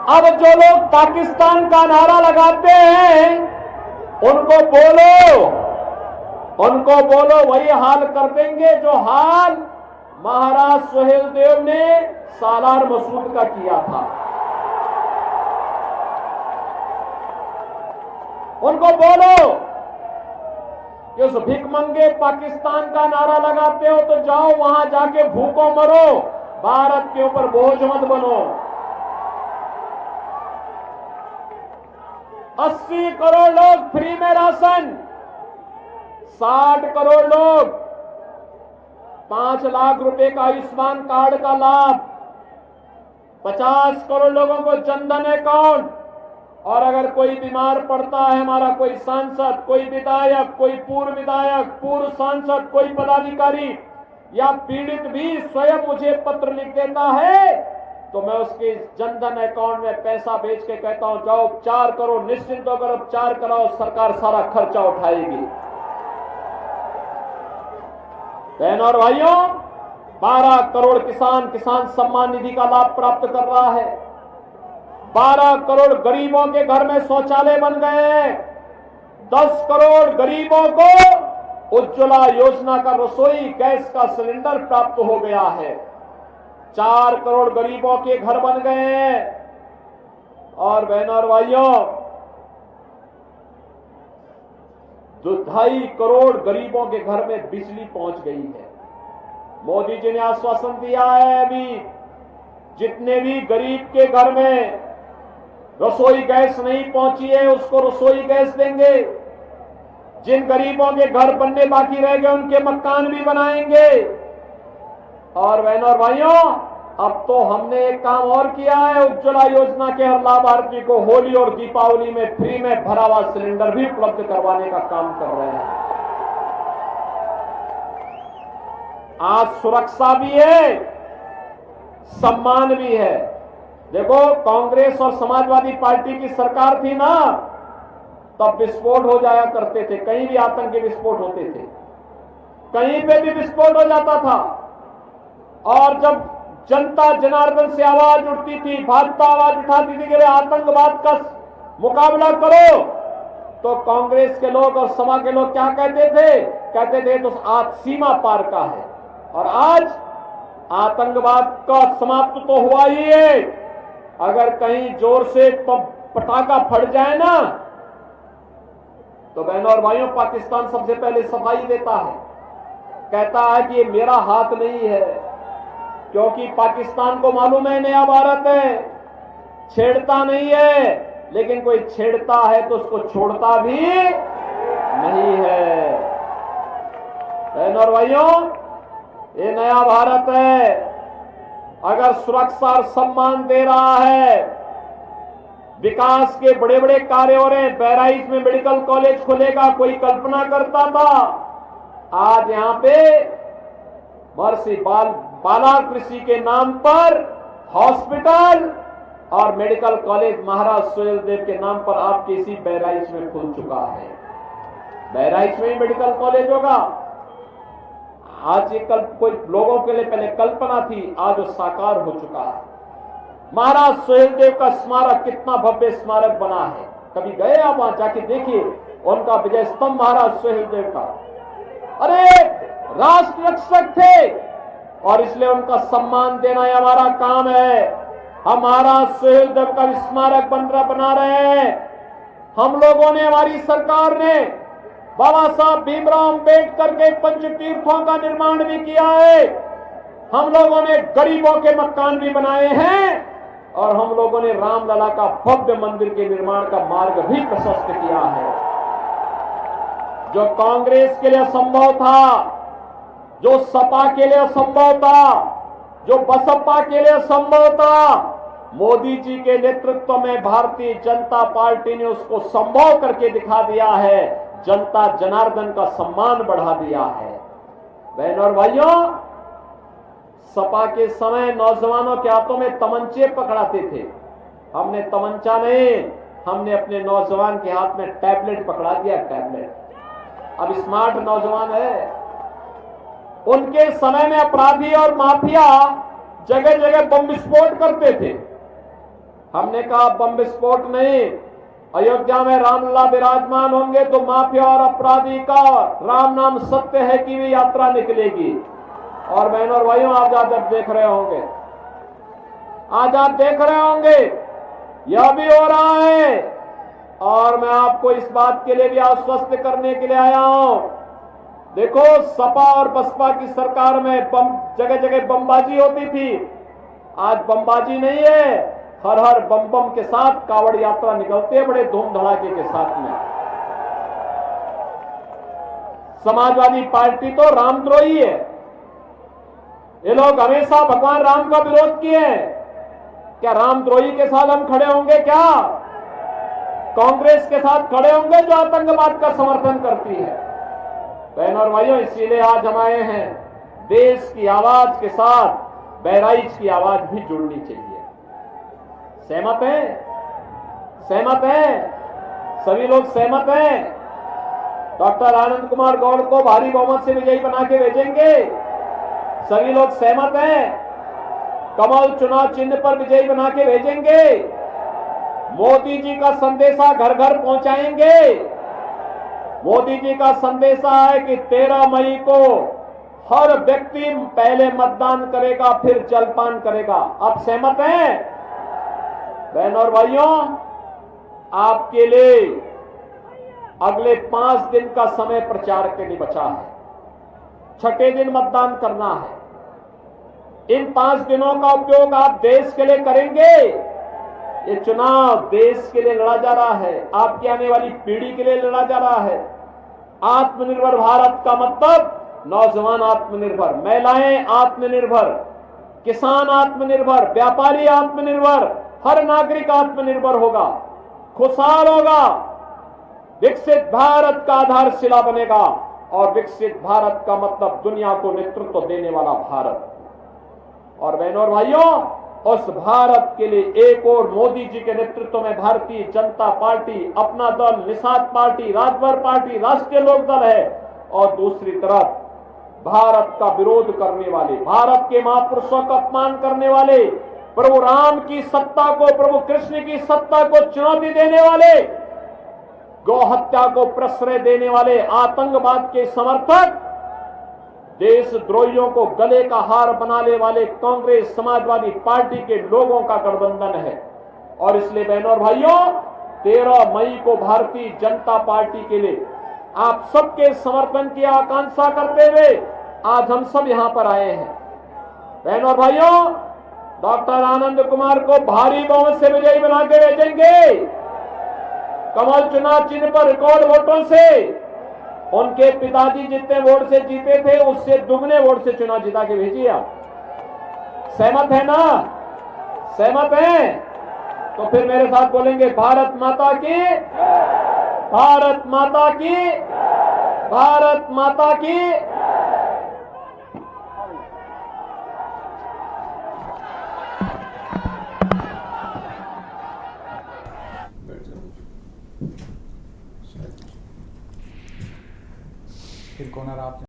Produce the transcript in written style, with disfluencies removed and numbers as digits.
अब जो लोग पाकिस्तान का नारा लगाते हैं उनको बोलो वही हाल कर देंगे जो हाल महाराज सुहेलदेव ने सालार मसूद का किया था। उनको बोलो कि उस भिखमंगे पाकिस्तान का नारा लगाते हो तो जाओ वहां जाके भूखों मरो, भारत के ऊपर बोझ मत बनो। 80 करोड़ लोग फ्री में राशन, 60 करोड़ लोग 5 लाख रुपए का आयुष्मान कार्ड का लाभ, 50 करोड़ लोगों को जनधन अकाउंट। और अगर कोई बीमार पड़ता है, हमारा कोई सांसद, कोई विधायक, कोई पूर्व विधायक, पूर्व सांसद, कोई पदाधिकारी या पीड़ित भी स्वयं मुझे पत्र लिख देता है तो मैं उसके जनधन अकाउंट में पैसा भेज के कहता हूं जाओ उपचार करो, निश्चिंत होकर उपचार कराओ, सरकार सारा खर्चा उठाएगी। बहनों और भाइयों, 12 करोड़ किसान सम्मान निधि का लाभ प्राप्त कर रहा है। 12 करोड़ गरीबों के घर में शौचालय बन गए हैं। 10 करोड़ गरीबों को उज्ज्वला योजना का रसोई गैस का सिलेंडर प्राप्त हो गया है। 4 करोड़ गरीबों के घर बन गए हैं। और बहनों और भाइयों, 2.5 करोड़ गरीबों के घर में बिजली पहुंच गई है। मोदी जी ने आश्वासन दिया है अभी जितने भी गरीब के घर में रसोई गैस नहीं पहुंची है उसको रसोई गैस देंगे। जिन गरीबों के घर बनने बाकी रह गए उनके मकान भी बनाएंगे। और बहनों और भाइयों, अब तो हमने एक काम और किया है, उज्ज्वला योजना के हर लाभार्थी को होली और दीपावली में फ्री में भरा हुआ सिलेंडर भी उपलब्ध करवाने का काम कर रहे हैं। आज सुरक्षा भी है, सम्मान भी है। देखो, कांग्रेस और समाजवादी पार्टी की सरकार थी ना, तब विस्फोट हो जाया करते थे, कहीं भी आतंकी विस्फोट होते थे, कहीं पे भी विस्फोट हो जाता था। और जब जनता जनार्दन से आवाज उठती थी, भाजपा आवाज उठाती थी कि आतंकवाद का मुकाबला करो, तो कांग्रेस के लोग और सपा के लोग क्या कहते थे? कहते थे तो आज सीमा पार का है। और आज आतंकवाद का समाप्त तो हुआ ही है। अगर कहीं जोर से पटाखा फट जाए ना, तो बहनों और भाइयों, पाकिस्तान सबसे पहले सफाई देता है, कहता है कि ये मेरा हाथ नहीं है, क्योंकि पाकिस्तान को मालूम है नया भारत है, छेड़ता नहीं है, लेकिन कोई छेड़ता है तो उसको छोड़ता भी नहीं है। बहनों और भाइयों, ये नया भारत है। अगर सुरक्षा और सम्मान दे रहा है, विकास के बड़े बड़े कार्य हो रहे हैं, बहराइच में मेडिकल कॉलेज खुलेगा, कोई कल्पना करता था? आज यहां पे महर्षि बाला कृषि के नाम पर हॉस्पिटल और मेडिकल कॉलेज महाराज सुहेलदेव के नाम पर आपके इसी बहराइच में खुल चुका है। बहराइच में ही मेडिकल कॉलेज होगा। आज ये कोई लोगों के लिए पहले कल्पना थी, आज वो साकार हो चुका है। महाराज सुहेलदेव का स्मारक कितना भव्य स्मारक बना है, कभी गए आप वहां जाके देखिए उनका विजय स्तंभ महाराज सुहेलदेव का। अरे राष्ट्र रक्षक थे और इसलिए उनका सम्मान देना ही हमारा काम है। हम महाराज सुहेलदेव का स्मारक बना रहे हैं। हम लोगों ने, हमारी सरकार ने बाबा साहब भीमराव अंबेडकर के पंचतीर्थों का निर्माण भी किया है। हम लोगों ने गरीबों के मकान भी बनाए हैं और हम लोगों ने रामलला का भव्य मंदिर के निर्माण का मार्ग भी प्रशस्त किया है। जो कांग्रेस के लिए असंभव था, जो सपा के लिए असंभव था, जो बसपा के लिए असंभव था, मोदी जी के नेतृत्व में भारतीय जनता पार्टी ने उसको संभव करके दिखा दिया है। जनता जनार्दन का सम्मान बढ़ा दिया है। बहनों और भाइयों, सपा के समय नौजवानों के हाथों में तमंचे पकड़ाते थे, हमने तमंचा नहीं, हमने अपने नौजवान के हाथ में टैबलेट पकड़ा दिया। टैबलेट अब स्मार्ट नौजवान है। उनके समय में अपराधी और माफिया जगह जगह बम विस्फोट करते थे, हमने कहा बम विस्फोट नहीं, अयोध्या में रामलला विराजमान होंगे तो माफिया और अपराधी का राम नाम सत्य है की भी यात्रा निकलेगी। और बहनों और भाइयों, आज आप देख रहे होंगे, आज आप देख रहे होंगे यह भी हो रहा है। और मैं आपको इस बात के लिए भी आश्वस्त करने के लिए आया हूं। देखो, सपा और बसपा की सरकार में जगह जगह बमबाजी होती थी, आज बमबाजी नहीं है, हर हर बम बम के साथ कावड़ यात्रा निकलती है बड़े धूम धड़ाके के साथ में। समाजवादी पार्टी तो रामद्रोही है, ये लोग हमेशा भगवान राम का विरोध किए हैं। क्या रामद्रोही के साथ हम खड़े होंगे? क्या कांग्रेस के साथ खड़े होंगे जो आतंकवाद का समर्थन करती है? बहनों और भाइयों, इसीलिए आज हम आए हैं, देश की आवाज के साथ बहराइच की आवाज भी जुड़नी चाहिए। सहमत हैं? सहमत हैं? सभी लोग सहमत हैं? डॉक्टर आनंद कुमार गौड़ को भारी बहुमत से विजयी बना के भेजेंगे? सभी लोग सहमत हैं? कमल चुनाव चिन्ह पर विजयी बना के भेजेंगे? मोदी जी का संदेशा घर घर पहुंचाएंगे? मोदी जी का संदेशा है कि 13 मई को हर व्यक्ति पहले मतदान करेगा, फिर जलपान करेगा। आप सहमत हैं? बहनों और भाइयों, आपके लिए अगले 5 दिन का समय प्रचार के लिए बचा है। छठे दिन मतदान करना है। इन 5 दिनों का उपयोग आप देश के लिए करेंगे? ये चुनाव देश के लिए लड़ा जा रहा है, आपकी आने वाली पीढ़ी के लिए लड़ा जा रहा है। आत्मनिर्भर भारत का मतलब नौजवान आत्मनिर्भर, महिलाएं आत्मनिर्भर, किसान आत्मनिर्भर, व्यापारी आत्मनिर्भर, हर नागरिक आत्मनिर्भर होगा, खुशहाल होगा, विकसित भारत का आधारशिला बनेगा। और विकसित भारत का मतलब दुनिया को नेतृत्व देने वाला भारत। और बहनों और भाइयों, उस भारत के लिए एक और मोदी जी के नेतृत्व में भारतीय जनता पार्टी, अपना दल, निषाद पार्टी, राजभर पार्टी, राष्ट्रीय लोक दल है, और दूसरी तरफ भारत का विरोध करने वाले, भारत के महापुरुषों का अपमान करने वाले, प्रभु राम की सत्ता को, प्रभु कृष्ण की सत्ता को चुनौती देने वाले, गौ हत्या को प्रश्रय देने वाले, आतंकवाद के समर्थक, देशद्रोहियों को गले का हार बनाने वाले कांग्रेस समाजवादी पार्टी के लोगों का गठबंधन है। और इसलिए बहनों और भाइयों, 13 मई को भारतीय जनता पार्टी के लिए आप सबके समर्थन की आकांक्षा करते हुए आज हम सब यहां पर आए हैं। बहनों और भाइयों, डॉक्टर आनंद कुमार को भारी बहुमत से विजयी बना के भेजेंगे। कमल चुनाव चिन्ह पर रिकॉर्ड वोटों से, उनके पिताजी जितने वोट से जीते थे उससे दुगने वोट से चुनाव जिता के भेजिए आप। सहमत है ना? सहमत हैं? तो फिर मेरे साथ बोलेंगे, भारत माता की, भारत माता की, भारत माता की। फिर कौन आ रहा आप?